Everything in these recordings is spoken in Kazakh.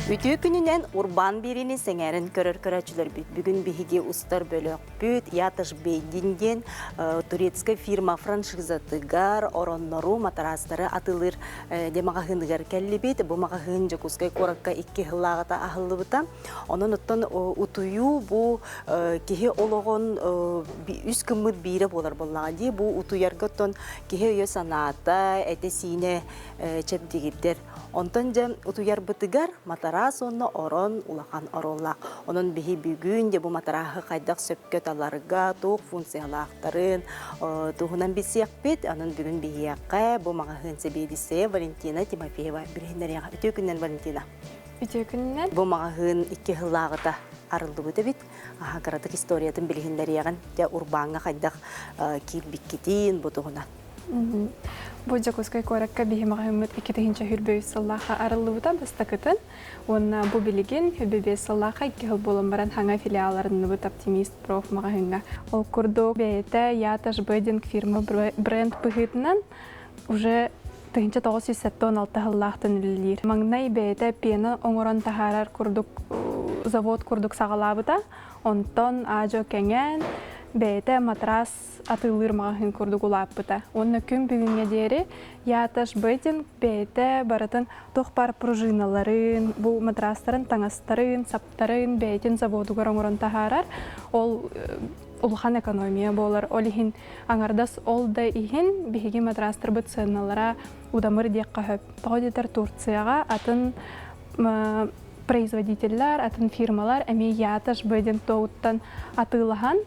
Ütü gününden urban birini sengərin körür-körəçülər bugün bihiге ustar bölük büt, yatış beydingen turetska firma franşizatıgar oronnoru matarastары atılır demağahındıgar kellibit. Bu mağahın jokuskay korakka iki hılağıta ahıllıbıta. Onun ottan utuyu bu kihe oloğun üst kımıt biri bolar bollağı diye bu utuyargıttan kihe öyle sanata etesine çepdigitler. Ondan utuyar bıtıgar mataras onu oron ulakan orollak. Onun bihi bugün de bu matarahı kaydak söpköt alarga tuğ funksiyalaktarın tuğunan bisiyek bit. Onun bugün bihi yakka bu mağahın sebedisi Valentina Timofeyeva birhinler yağı. Ütü günden Valentina. Ütü günden? Bu mağahın iki hılağıda arıldı bu da bit. Karadık istoriyatın bilhinler yağın. Ya urbanga kaydak kilbikkitin bu tuğunan. Bu Jakuskay korakka bihi mağahımmet ikitihince hülböy sallaha arılıbıda bastakıtın. Ona bu biligin hülböy sallaha iki yıl bulunmaran hanga filialarını bıt optimist prof mağahınga. Ol kurdu beyte yataş бединг firma бренд быхытынан уже 1976 hıllahtan üllir. Маңнай бейте пена оңорон тахарар курдук завод курдук сағалабыда. Онтон ажо кенген бейте матрас атылыр мағын курдук улаппыта. Онна күн бүгінге дері яташ бейден бейте баратын тоқпар пружиналарын, бұл матрастарын, таңастарын, саптарын бейтен заводугар оңорон тахарар. Ол улхан экономия болар. Олихин аңардас олда ихин биһиги матрастар быт сыналара удамыр диякка хөп. Погодитар Турцияга атын производительлер, атын фирмалар эми яташ бейден тоуттан атылахан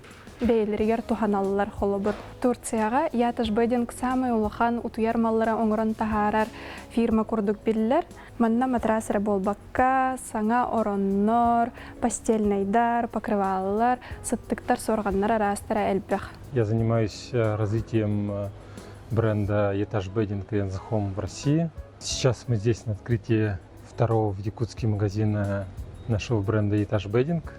бейлеригер туханаллар холобур. Турцияга яташ бейдинг самый улахан утуяр маллара оңорон тахарар фирма курдук биллер. Манна матрасыры болбакка, саңа ороннор, постельнайдар, покрываллар, сыттыктар сорганнар арастыра элбэх. Я занимаюсь развитием бренда Этаж Бейдинг и Home в России. Сейчас мы здесь на открытии второго в Якутске магазина нашего бренда Этаж Бейдинг.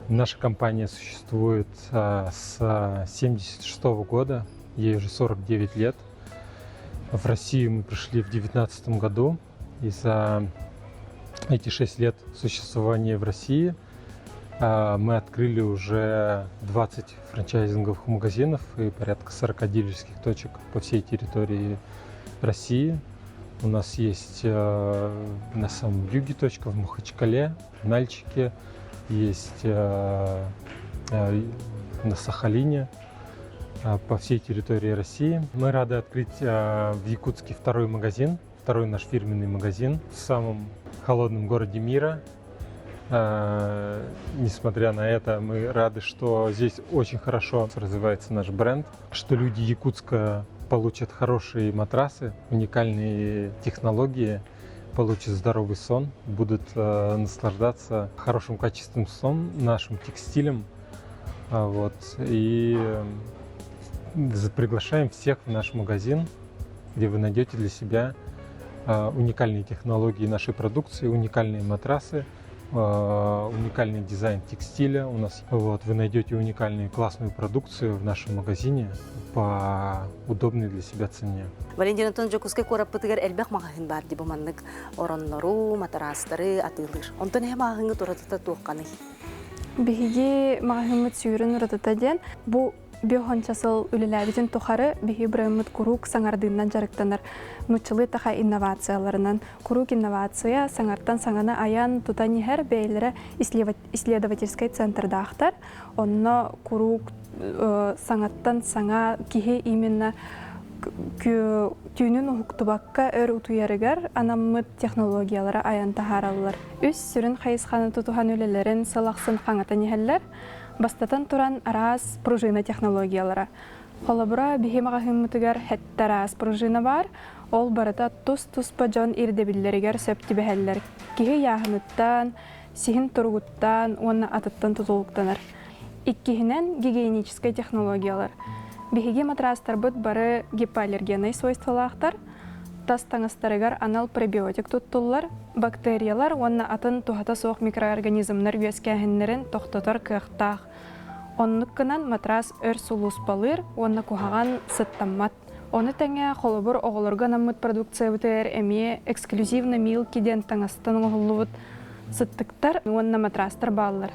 Наша компания существует с 1976 года, ей уже 49 лет. В Россию мы пришли в 2019 году, и за эти 6 лет существования в России мы открыли уже 20 франчайзинговых магазинов и порядка 40 дилерских точек по всей территории России. У нас есть на самом юге точка в Махачкале, в Нальчике. Есть на Сахалине, по всей территории России. Мы рады открыть в Якутске второй магазин, второй наш фирменный магазин в самом холодном городе мира. Несмотря на это, мы рады, что здесь очень хорошо развивается наш бренд, что люди Якутска получат хорошие матрасы, уникальные технологии, получат здоровый сон, будут наслаждаться хорошим качественным сном, нашим текстилем. Вот. И приглашаем всех в наш магазин, где вы найдете для себя уникальные технологии нашей продукции, уникальные матрасы, уникальный дизайн текстиля у нас. Вот, вы найдете уникальную классную продукцию в нашем магазине по удобной для себя цене. Валентина Тонжокускай кораппытыгар элбэх мағахын бар ди буманнык ороннору, матарастары атылыр. Онтон хе мағахынғы туратыта туаққаны. Биһиги мағахынғы түйірін ұратыта ден, бұл биохончасыл үліләбетін тухары биһи бұраймыт курук саңардыынан жарықтанар нучылы таха инновацияларынан. Курук инновация саңарттан саңаны аян тутани хәр бәйлері исследовательский центрда ақтар. Онно курук саңаттан саңа кихи именно түйінін ұқтыбаққа өр ұтуярыгар анаммыт технологиялары аян тахаралылар. Үс сүрін қайысқаны тұтуған өлелерін сылақсын қаңатан ехелер, бастатан туран арас пружина технологиялары. Холабыра бихи мағахыммытыгар хәтті арас пружина бар, ол барыта тұс-тұс баджон ирдебіллерігер сөпті бәхәллер. Кихи яғыныттан, сихин тұрғыттан, оны атыттан тұтылықтанар. Иккихінен гигиенический технологиялар. Биһиги матрастар быт бары гипоаллергенный свойстволақтар, тас таңыстарыгар анал пребиотик туттулар, бактериялар, онна атын тухата соқ микроорганизмнар үескәһеннерин тоқтотор кыақтақ. Оннуккынан матрас өр сулус балыр, онна кухаган сыттаммат Оны тәңе холобур оғылырға намыт продукция бұтыр әме эксклюзивна мил кеден таңастан оғылуыт сыттықтар, онна матрастар балылар.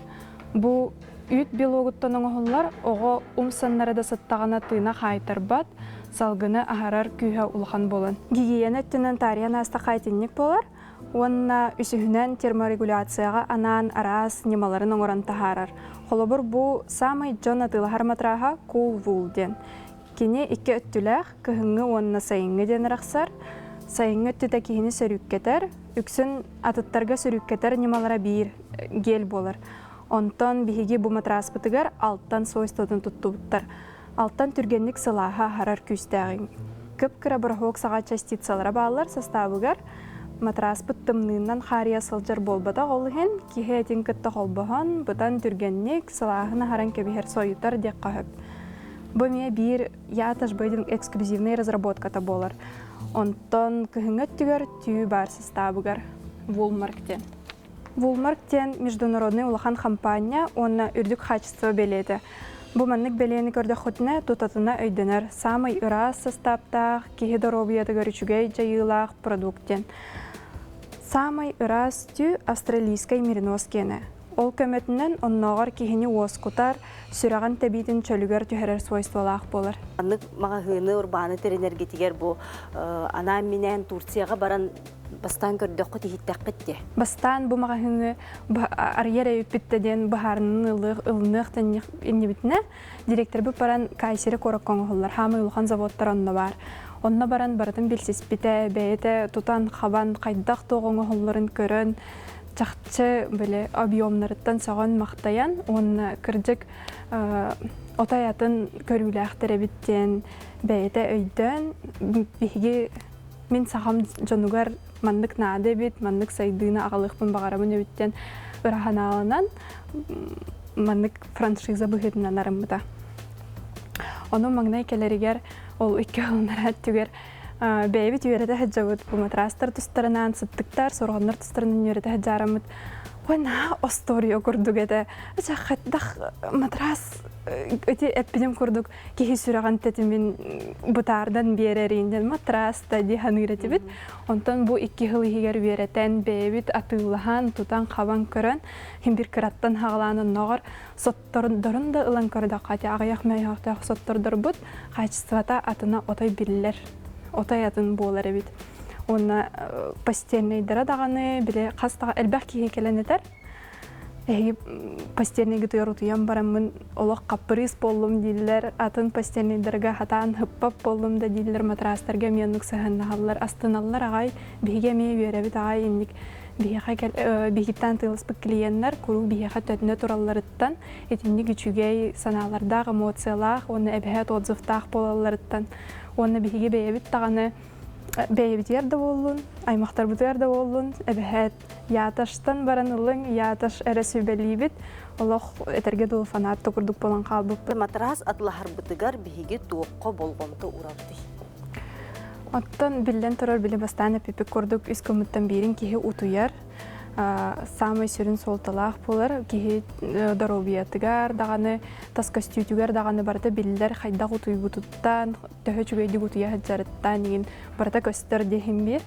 Бұ үйт биологуттан оғылар оғы умсаннары да сыттағана тыйна қайтар бат, салғыны ағарар күйе улхан болын. Гигиена түнен тариян аста қайтынник болар, онна үсігінен терморегуляцияға анан арас немаларын оңыран тахарар. Холобур бұ самай жон атылахар матраға кул вулден. Кені икі өттіләқ, кіхіңі онына сайыңы ден рақсар, сайыңы өттіда кейіні сөрүккетер, үксін атыттарға сөрүккетер немалара бір гел болар. Онтан бігіге бұ матрас бұтығар алттан сойстадын тұтты бұттар. Алттан түргенлік сылаға харар күстәғын. Көп кіра бұрғуық саға частицалара бағалар составығар, матрас бұттымныңнан қария сылжар болбада қолығын, кейі әтін күтті қолбаған, бұдан түргенлік сылағына харан кебігер сойытар дек қағып. Бу мия бир яташ бейдин эксклюзивный разработката болар. Онтон кыһыңа түгөр түү бар составыгар Вулмарктен. Вулмарктен международный улахан компания, онна үрдүк качество белети. Бу маннык белени көрдө хотуна тутатына өйдөнөр самый ырас составтах, кихи доробия төгөрүчүгэй жайылах продуктен. Самый ырас түү австралийской меринос кене. Ол көмөтүнөн онногор кихини оскутар, сүраган тебитин чөлүгөр түһәрер свойстволах болар. Аннык магahыны урбаны теренергетигер бу ана менен Турцияга баран бастан көрдөккө тихиттәккетте. Бастан бу магahыны арьера үппиттеден бахарны ылныктан иннебитне директор бу баран Кайсери короккоңоллар хамы улхан заводтар онно бар. Онно баран бардын билсиспите бейте тутан хабан кайдак тогоңолларын көрөн чахчы беле объемнарыттан саган мактаян, он кырдык отаятын көрүләхтере биттен бәйте өйдөн биге мен сагам жонугар мандык нады бит, мандык сайдына агалыкпын багарабын биттен ыраханаланан мандык франшиза быгытынан арымда. Оны маңнай келеригер ол 2 жылнара түгер бәйбит үйерді хаджавыд бұл матрастар тұстарынан сыттықтар, сорғанлар тұстарынан үйерді хаджарамыд. Ойна осторио көрдік еді. Қайдақ матрас өте әппеден көрдік. Кехи сүраған тәтімен бұтардан беререйінден матрас тәді ханығыреті біт. Онтан бұл 2 жыл егер үйереттен бәйбит атылыған, тұтан қабан көрін. Хем бір кіраттан хағыланын нағыр соттарындарын да ұлан көрді қати. Ағаяқ мәйіқтақ соттардар бұд. Қайчыстывата атына отай білілер. Отаятын болар бит. Онна постельный дырадағаны біле қастаға әлбәқ кейі келенетер. Постельныйгі тұйырутуян барамын олық қапырыс болым дейлер. Атын постельный дырға хатан хыппап болым да дейлер матрастарға меннік сағаннағалар. Астыналар ағай бейге мей үйеребіт ағай ендік. Бейгіттен тылыспық клиенттер көру бейге төтіне тұраларыттан. Етіндік үчігей саналардағы эмоциялақ, оны әбәет отзывтақ болаларыттан. Оны бейге бейбіт тағаны бейбіт ерді болуын, аймақтар бұты ерді болуын, әбәет яташтан баранылың, яташ әресі бәлейбіт, олық әтерге дұлы фанатты күрдік болан қалбып. Матрас атлахар бұтығар бейге туыққа болғымты ұравды. Оттан білден тұрар білі бастан әпепек көрдік үз көміттен берін кейі ұтуяр. Самый сүрін солталақ болар, кейі доробиятыгар, дағаны таскастютігар, дағаны барда білдер қайдақ ұтуй бұтыттан, төхі чүгейдік ұтуя хаджарыттан, еген барда көстер дехін бер.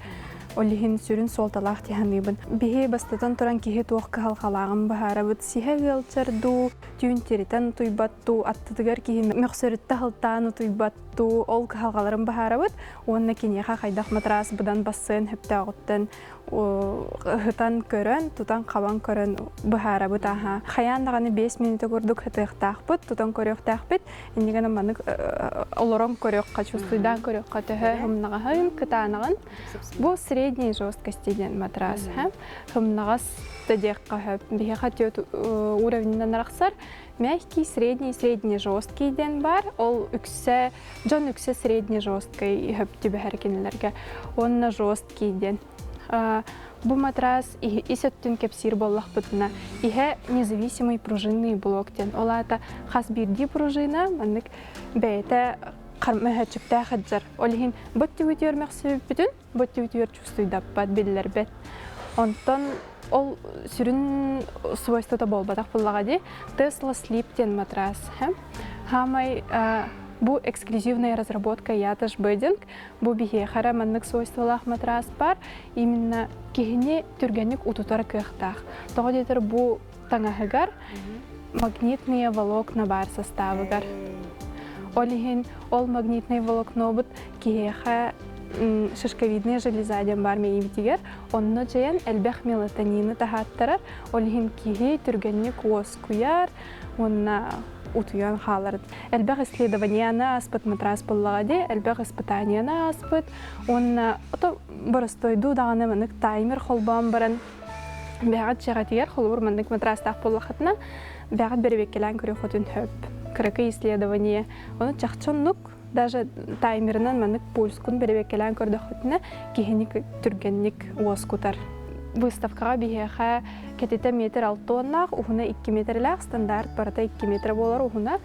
Олихин сүрін солталақ тиханыбын. Бихе бастатан тұран кейі туаққа халқалағын бағарабыт. Сихе ғылчарду, түйін теритан ұтуйбатту, аттыдығар кейі мөқсөрітті ғылтан ұтуйбатту, ол халқаларын бағарабыт. Онына кенеға қайдақ матрас бұдан басын хөпті ағыттан ғытан көрін, тұтан қабан көрін бағарабыт аға. Қаяндағаны 5 минуты көрдік ғытықтақпыт, тұтан көріқтақпыт. Ендеген аманық олырын көріққа, чувствуйдан көріққа түхі ғымнағағын, күтанағын. Бұл средней жесткости матрас. Хымнағас тадеққа хөп. Бихе қатет уровненен рақсар. Мягкий, средний жесткий ден бар. Ол жон үксе средний жесткий хөп түбі әркенелерге. Онна жесткий ден. Бұл матрас исөттін кепсир боллақ бұтына. Ихе независимый пружинный блоктен. Олата қас бірді пружина, маннык бәйті қармыға чүпті қаджар. Олихин бұтты өтер мәқсі бүтін, бұтты өтер чүстуйдап бәд белілер бәд. Онтан ол сүрін свойствота болбадақ бұллаға де Tesla Sleepтен матрас. Хамай Бу эксклюзивная разработка Яташ Бединг. Бу бихехара маннык свойстволах матрас бар. Именно кихне түргенник утутар кыхтах. Тоғадетер бу таңахыгар магнитные волокна бар составыгар. Олихин ол магнитные волокно бут кихеха шишковидная железа дем бар мейвитигер. Онно жаян элбэх мелатонины тахаттарар. Олихин кихи түргенник уоскуяр. Онна утуян халард. Элбэх исследованияна аспыт матрас боллагаде, элбэх испытанияна аспыт. Онна ото боростойду дағаны манык таймер холбан баран. Бәғат жағатигер холбур манык матрастақ боллахатна. Бәғат беребеккелен көрі хотын хөп. Кырыкы исследование. Оны чақчоннук даже таймерынан манык пульскун беребеккелен көрді хотына кихиник түргенник уоскутар. Выставкаға бихеха кетете метр 6 тоннақ, уғына 2 метрләқ, стандарт барата 2 метр болар уғына.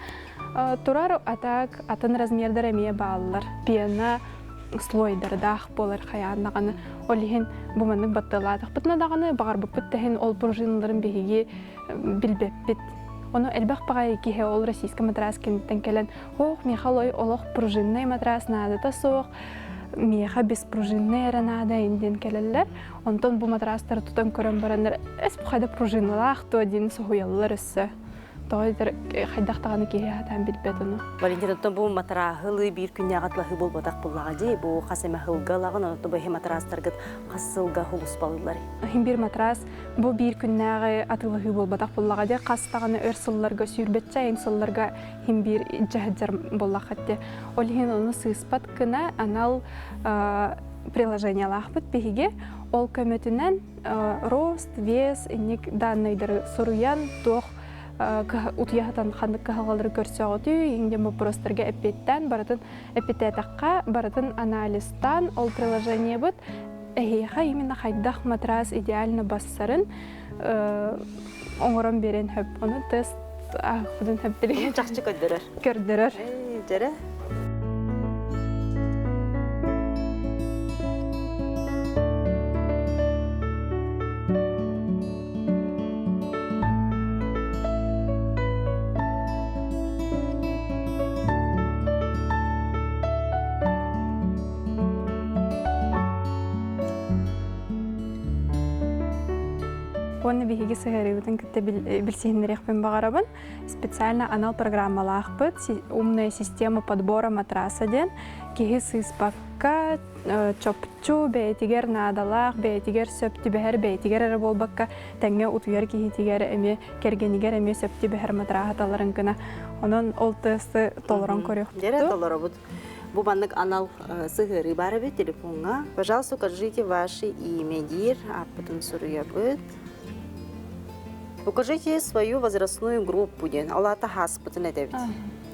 Турар атак атын размердар әмее бағалылар. Пиена слойдардақ болар қаяннағаны. Олихин бұманның баттыладық. Бұтына дағаны бағар бұппыт тәхін ол пружинларын бейге білбеппет. Оны әлбәқ бағай екеге ол российска матрас кенттен келен. Оқ, мехалой олық пружинный матрас надыта соқ. Меха беспружинный ранада инден келелер. Онтон бу матрастар тутан көрөн барандар. Эс бу хайда пружинлах то один сохуяллар өссө. Тоойдер хайдактаганы киһатан билбет уну. Валентина то бу матрахылы бир күнне агатлахы болбатак буллагади. Бу хасема хылгалагын онто бу матрастаргыт хасылга хулус баллар. Хим бир матрас бу бир күннәгы атылыгы болбатак буллагади. Кастаганы өрсылларга сүйрбетчә инсылларга хим бир җаһаҗар буллахатты. Олхин уну сыспат кына анал приложениялах бит биге ол көмөтүнөн рост, вес, инник данныйдыр суруян тох утияхтан хандык кахалгылары көрсөгөтү иңден вопростарга эппеттен баратын эпитетакка баратын анализтан ол приложение бут эхиха именно хайдах матрас идеально бассарын оңорон берен хөп оны тест худун хөптери Жакчы көдөрөр. көрдөрөр. Жара. Оны биһиги сыгырыбытын кытта билсиһиннерехпен багарабын. Специально анал программалаахпыт. Умная система подбора матраса ден. Киһи сыспакка, чопчу, бәйтигер надалах, бәйтигер сөпти бәһәр, бәйтигер әрі болбакка, тәңе утуяр киһитигер әме, кергенигер әме сөпти бәһәр матрахаталарын кына. Онын ол тесты толорон көріқту. Жара толоро бут. Бу баннык анал сыгыры бары бит телефонга. Пожалуйста, укажите ваши имя, дир, а потом суруя бит. Укажите свою возрастную группу, Аллата хаспытын эдебит.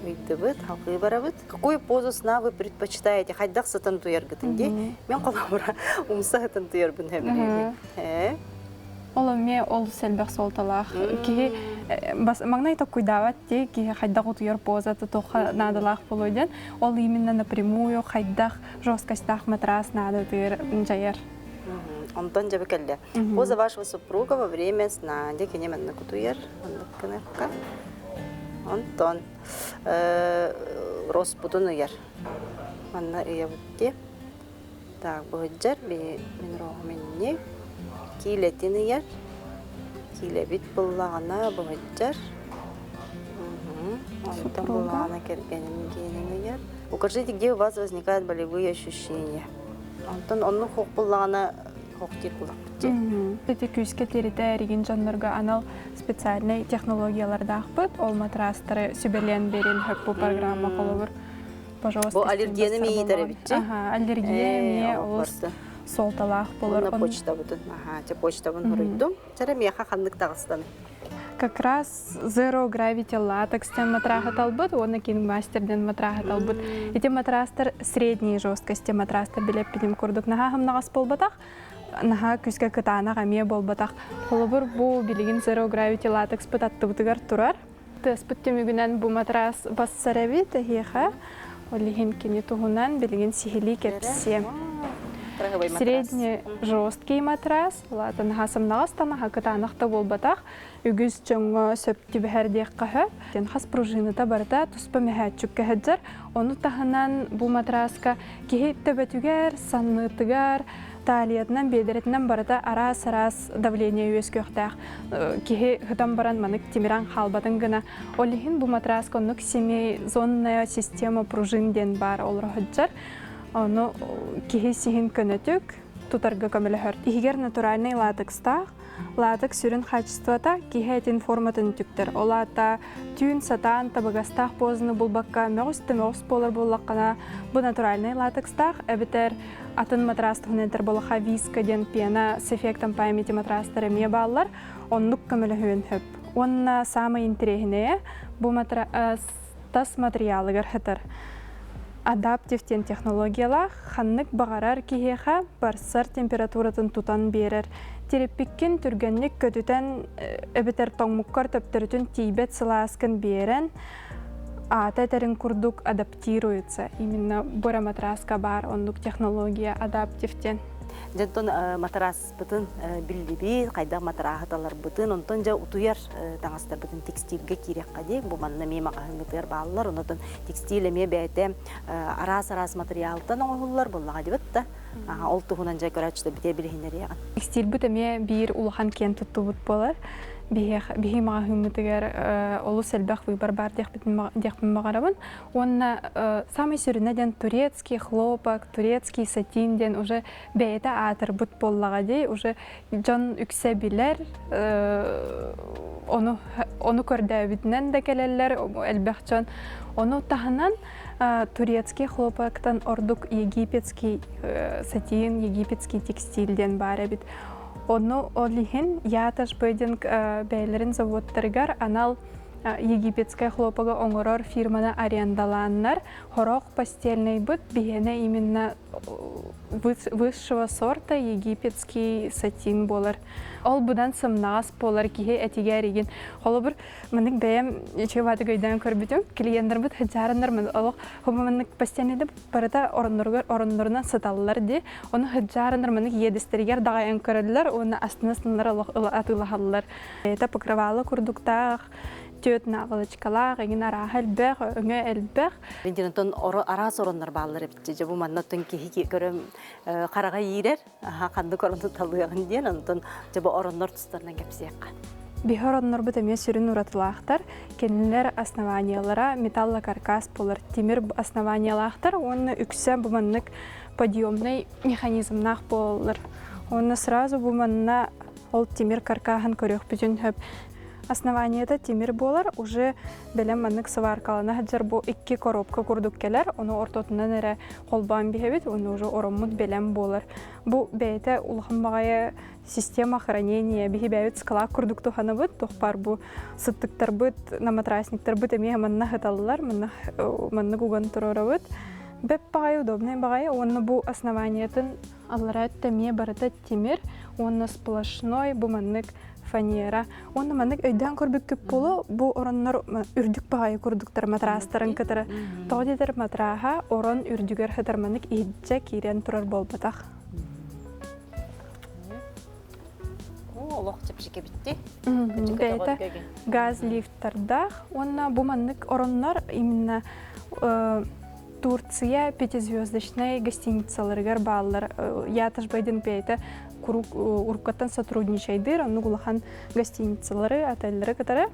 Үйдебит, халқы барабит. Какую позу сна вы предпочитаете? Хайдах сатан туяргытынде. Мен қолабыра умса сатан туярбын хәбілеге. Ол ме ол сәлбәк солталах. Ки маңнай ток куйдават те ки хайдах утуяр поза тоха надалах болойден. Ол именно напрямую хайдах жесткостях матрас надо тыр жаяр. Антон Джабекалля. Поза вашего супруга во время сна. Где кенемен на кутуер? Антон. Роспутун уяр. Манна иявутте. Так, бухаджар би минрохменне. Килетин уяр. Килебит буллагана бухаджар. Антон буллагана кергенин генин уяр. Укажите, где у вас возникают болевые ощущения. Антон, он хук буллагана хоқтир булакты. Эти күске терите эригин жаннарга анал специальный технологияларда ахпыт, ол матрастары сүбелен берен хөп бу программа колобур. Пожалуйста. Бу аллергияны мейі тәребитчі? Ага, аллергия мейі олыс солталақ болар. Онна почта бұтын. Ага, те почта бұн ғырыйдым. Чәрі мейха қандық тағыстаны. Как раз Zero Gravity Latex тен матраха талбыт, оны кейін мастерден матраха талбыт. Эти матрастар средней жесткости матрастар билеп пидем курдук. Наха хам нағас болбатақ, наха күске кытана гаме болбатақ. Холобур бу билигин Zero Gravity Latex бұт аттыбытыгар турар. Теспыт темігінен бу матрас бассараби тахиха. Олихин кені туғынан билигин сихили кепсе. средний жесткий матрас, латын хасымнағас тамаға кытанықты болбатақ, үгіз жоңы сөпті бәхәрдек қағып, хас пружиныта барда тұспа мәхәтчүк кәхәджар, оны тағынан бұл матраска кейіп төбәтігер, саннытығар, талиятынан бедеретінен барда арас-арас давление өз көқтәқ. Кейі ғытан баран манық темиран қалбатын гына. Олихин бұл матраска онық семизонная система пружинден бар олыр ғыджар. Оны кейі сихин көнөтік тутарга көмілі хөрт. Игер натуральный латекстақ, латекс сүрін качествота кейхәтін форматын түктір. Олата түйін сатан табығастақ позыны бұлбаққа мөғыс болар болаққана. Бұл натуральный латекстақ әбітер атын матрастығын әнтер болаға вискаден пена с эффектом памяти матрастары ме баллар, оннық көмілі хүйін хөп. Онна самый интерегіне бұл тас материалығыр хытыр. Адаптивтен технологиялар ханнык бағарар кейхеға барсар температуратын тутан берер. Тереппиккен түргенлік көтітен әбітер тоңмұққар төптірітін тейбет сыласкын берен атәтәрін күрдік адаптируется. Именно бұра матраска бар, ондық технология адаптивтен. Жантон матрас бытын билдиби, кайда матрахаталар бытын, онтон жа утуяр таңастар бытын текстилге кирек кади, бу манна мема кахымытыр баллар, онтон текстиле ме бәйте арас-арас материалтан оңғылар боллаға дебетті. Ол туғынан жа көрәчті бите білгендер яған. Текстил бұты ме бір улахан кен тұтты бұт болар. Бихи маға хүмітігер олу сәлбәқ выбор бар декпін мағарабын. Онна самый сүрінеден турецкий хлопок, турецкий сатинден уже бәйті атыр бұт боллаға дей, уже жон үксе білер, оны көрді бітінен де келелер, әлбәқ жон. Оны тағынан турецкий хлопоктан ордук египетский сатин, египетский текстильден бар әбіт. Оны олихин яташ бөйден бәйлерін заводтаргар анал египетская хлопага оңырор фирмана арендаланнар. Хорок постельный быт бігене именно высшего сорта египетский сатин болар. Ол бұдан сымнағас болар кейе әтеге әреген. Қолы бір мінік бәйім чеваты көйден көрбітім. Клиенттер бұд хыджарындар мұд. Олық мінік постельный деп барыда орынларынан саталылар де. Оны хыджарындар мінік едістергер дағайын көрілілер. Оны астына сынлар атылағалылар. Это покрывалы күрдіктақ. Төт нағылычкалақ, еңін араға әлбәқ, өңі әлбәқ. Бендентон арас оронлар баллар бітті. Жабу маннаттың кейі көрім қараға ерер, қанды көрінді талығын ден, онтон жабу оронлар тұстарынан кәпсияққа. Бихи оронлар бұт әме сүрін ұратылақтар, кенілер основаниялара металла каркас болар, темір основаниялақтар, оны үксе бұманнық подъемный механизмнақ болар. Оны сразу бұманна ол темір каркахан көрек бүтін хөп. Основаниеда темир болар, уже белем маннык сваркалана хаджар бу 2 коробка курдук келер, оны ортотунан эре колбан бихебит, оны уже ороммут белем болар. Бу бейте улхамбагая система хранения бихебит склад курдукту ханабыт, тохпар бу сыттыктар быт, на матрасниктар быт эмие манна хаталлар, манна гуган турорабыт. Беп багай удобный багай, оны бу основаниятын аллара темие барата темир, оны сплошной бу маннык фанера. Оны маннык өйден көрбік көп болу, бұл ороннар үрдік бағайы көрдіктер матрастарын кітірі. Тоғдедер матраға орон үрдігер хытар маннык иджа кейрен тұрар болбатақ. Олық чепшеке бітті. Бәйті газ лифттардақ. Оны бұл маннык ороннар именно Турция 5-звездочный гостиницаларыгар баллар. Яташ байден бәйті уркаттан сотрудничайдыр, оны гулахан гостиницалары, отельлары катары.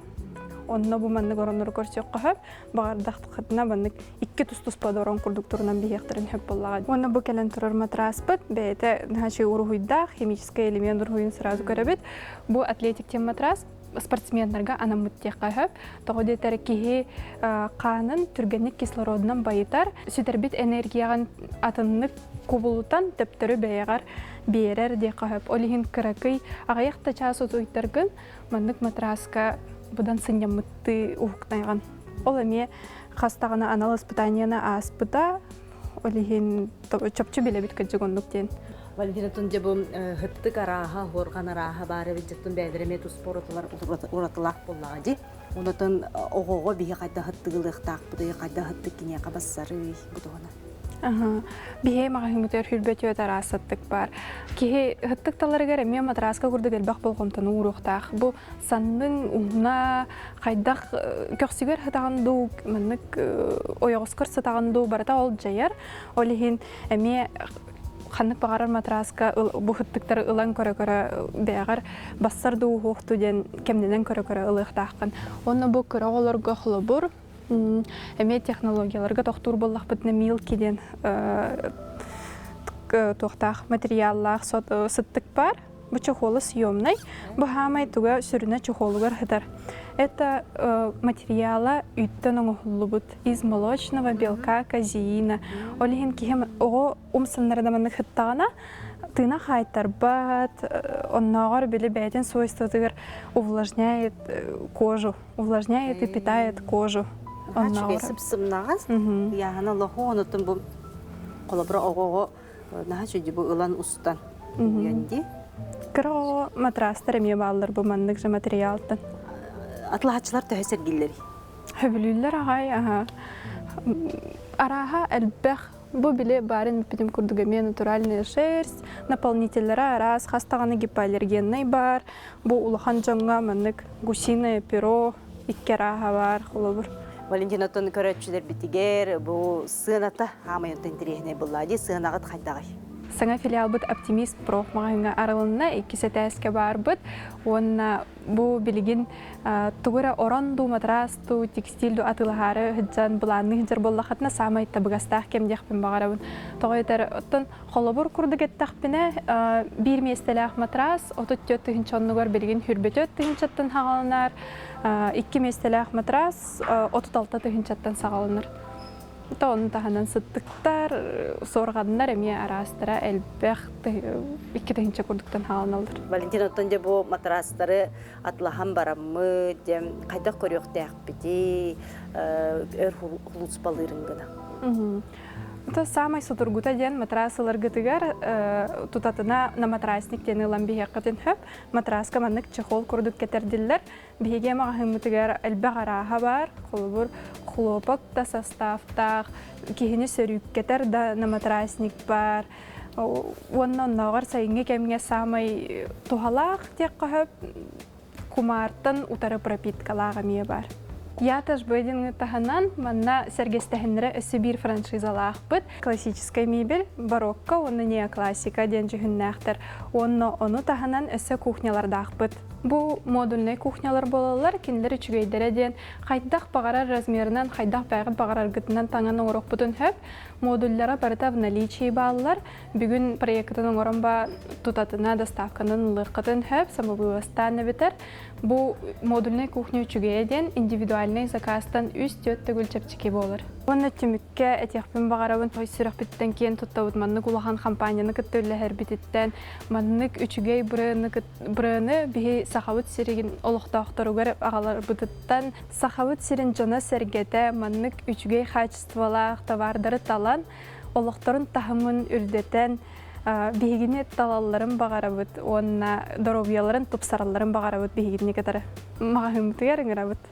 Онна бу манны гороннор көрсөк кахап, багардак хатына баннык 2 тус подорон продукторунан бихектерин хөп боллага. Онна бу келен турар матраспыт, бәйте начи ургуйда химический элемент ургуйын сразу көрөбүт. Бу атлетик тем матрас спортсменлерге анамыттек кахап, тогоде теркихи канын түргенlik кислородынан байытар, сүтербит энергияган атыннык кубулутан төптөрү бәягар берер де кахап. Олихин кыракый агаяқта часу туйтаргын маннык матраска будан сынямытты уктайган. Ол эме хастагына анал испытанияна аспыта олихин чопчу билебит көжөгөнлүк ден. Валентина тунжа бу хыттык араха, хорган араха бары биттен бәдереме тус спорталар уратылак боллага ди. Онотон огого бие кайда хыттыгылык так, будай кайда хыттык кине кабассары бутугана. Бихе мағымытыр хүрбет өт арасаттық бар. Кихе ғыттық таларығар әме матраска күрді гәлбәқ болғымтаны ұруқтақ. Бұ санның ұңна қайдақ көксігер ғытағанду, мәнік ойығысқыр сытағанду барата ол жайар. Олихин әме қанық бағарар матраска бұ ғыттықтары ұлан көрі-көрі бәғар бассарды ұғуқты ден кемденен көрі-көрі ұлықтаққан. Оны бұ көрі оларға құлы бұр. Әме технологияларға тоқтур боллақ бұтына мил кеден тоқтақ материаллақ сыттық бар. Бұ чохолы съемный. Бұ хамай туға сүріне чохолығыр ғыдар. Это материала үттен оңғылы бұд. Из молочного белка казеина. Олеген кейім оғы умсаннардаманы ғыттағына тына хайтар бат, оннағар білі бәйтен свойствотығыр увлажняет кожу, увлажняет и питает кожу. Чүгей сып-сымнағыз, яғына лоху онытын бұл қолабыра оғоғы наға жүді бұл ұлан ұстан үйенде. Кыра матрастар әме балылар бұл маңнық жа материалтын. Атлағатшылар төхесер келдері? Хөбілілер ағай, араға әлбәқ бұл біле барын бітім күрдігіме натуральная шерсть, наполнителері арас, хастағаны гипоаллергенный бар, бұл ұлахан жаңға маңнық гусиное перо, иккераға бар, қолабыр. Валентина Тон көрәтшілер бітігер, бұл сығыната ғамайынтын тірегіне бұллади, сығынағыт қайдағай. Саңа филиал бұд оптимист проф мағыңа арылынна иккісі тәске бар бұд. Онна бұл білігін тұғыра оранду, матрасту, текстилду атылғары ғыджан бұланны ғыджар боллақатына самай табығастақ кемдеқпен бағарабын. Тоғайтар оттын қолабыр күрдік еттақпіне бір местеләқ матрас, отыт төт тұхынчонығар білігін хүрбет тұхынчаттан хағалынар, 2 местеләқ матрас, отыт алта тұхынчаттан сағалынар. Та onun tahanan sıttıktar, sorğanlar əmiyə arastıra elbəq 2 təhinçə kurduktan halın alır. Valentina Tonca bu matrasları atlahan baramı, qaydaq körüq dəq biti, ör hulus balırın gına. Это самый сутургута ден матрасылар гытыгар тутатына на матрасник тени лан бихеккатын хөп матраска маннык чехол курдук кетердиллер биге магымытыгар элбагараха бар холбур хлопок та составтах кихини сөрүк кетер да на матрасник бар оннан нагар сайынге кемге самый тухалак тек хөп кумартан утары пропиткалага мие бар. Яташ бөйден таханан манна сәргестәһенре өсі бір франшизалақ бұд. Классическая мебель, барокко, оны неоклассика ден жүгіннәқтір. Оны таханан өсі кухнялардақ бұд. Бұл модульный кухнялар болалар, кенлер үчігейдері ден қайдақ бағарар размерінен, қайдақ бәғіт бағарар гүтінен таңан оңырық бұдын хөп. Модульлара барыта в наличии баллар. Бүгін проекттің оңырын ба тұтатына доставканын лыққытын хөп, самовывастаны бітер. Бұл модульный кухня үчігейден индивидуальный заказтан үст өтті гүлчепчіке болыр. Оны түмікке әтеқпен бағарабын тойсырық біттен кейін тұттауыд маннык улахан компанияны күттілі әр біттен. Маннык үчігей бұрыны бігі сақауыт сиреген олықтақтыруғар ағалар бұдыттан. Сақауыт сирен жона сәргеті маннык үчігей қачествалақ товардары талан, олықтарын тахымын үрдетен бігіне талаларын бағарабыд, онына доробияларын, тупсараларын бағарабыд бігіне кетары. Мағымытығар ыңырабыд.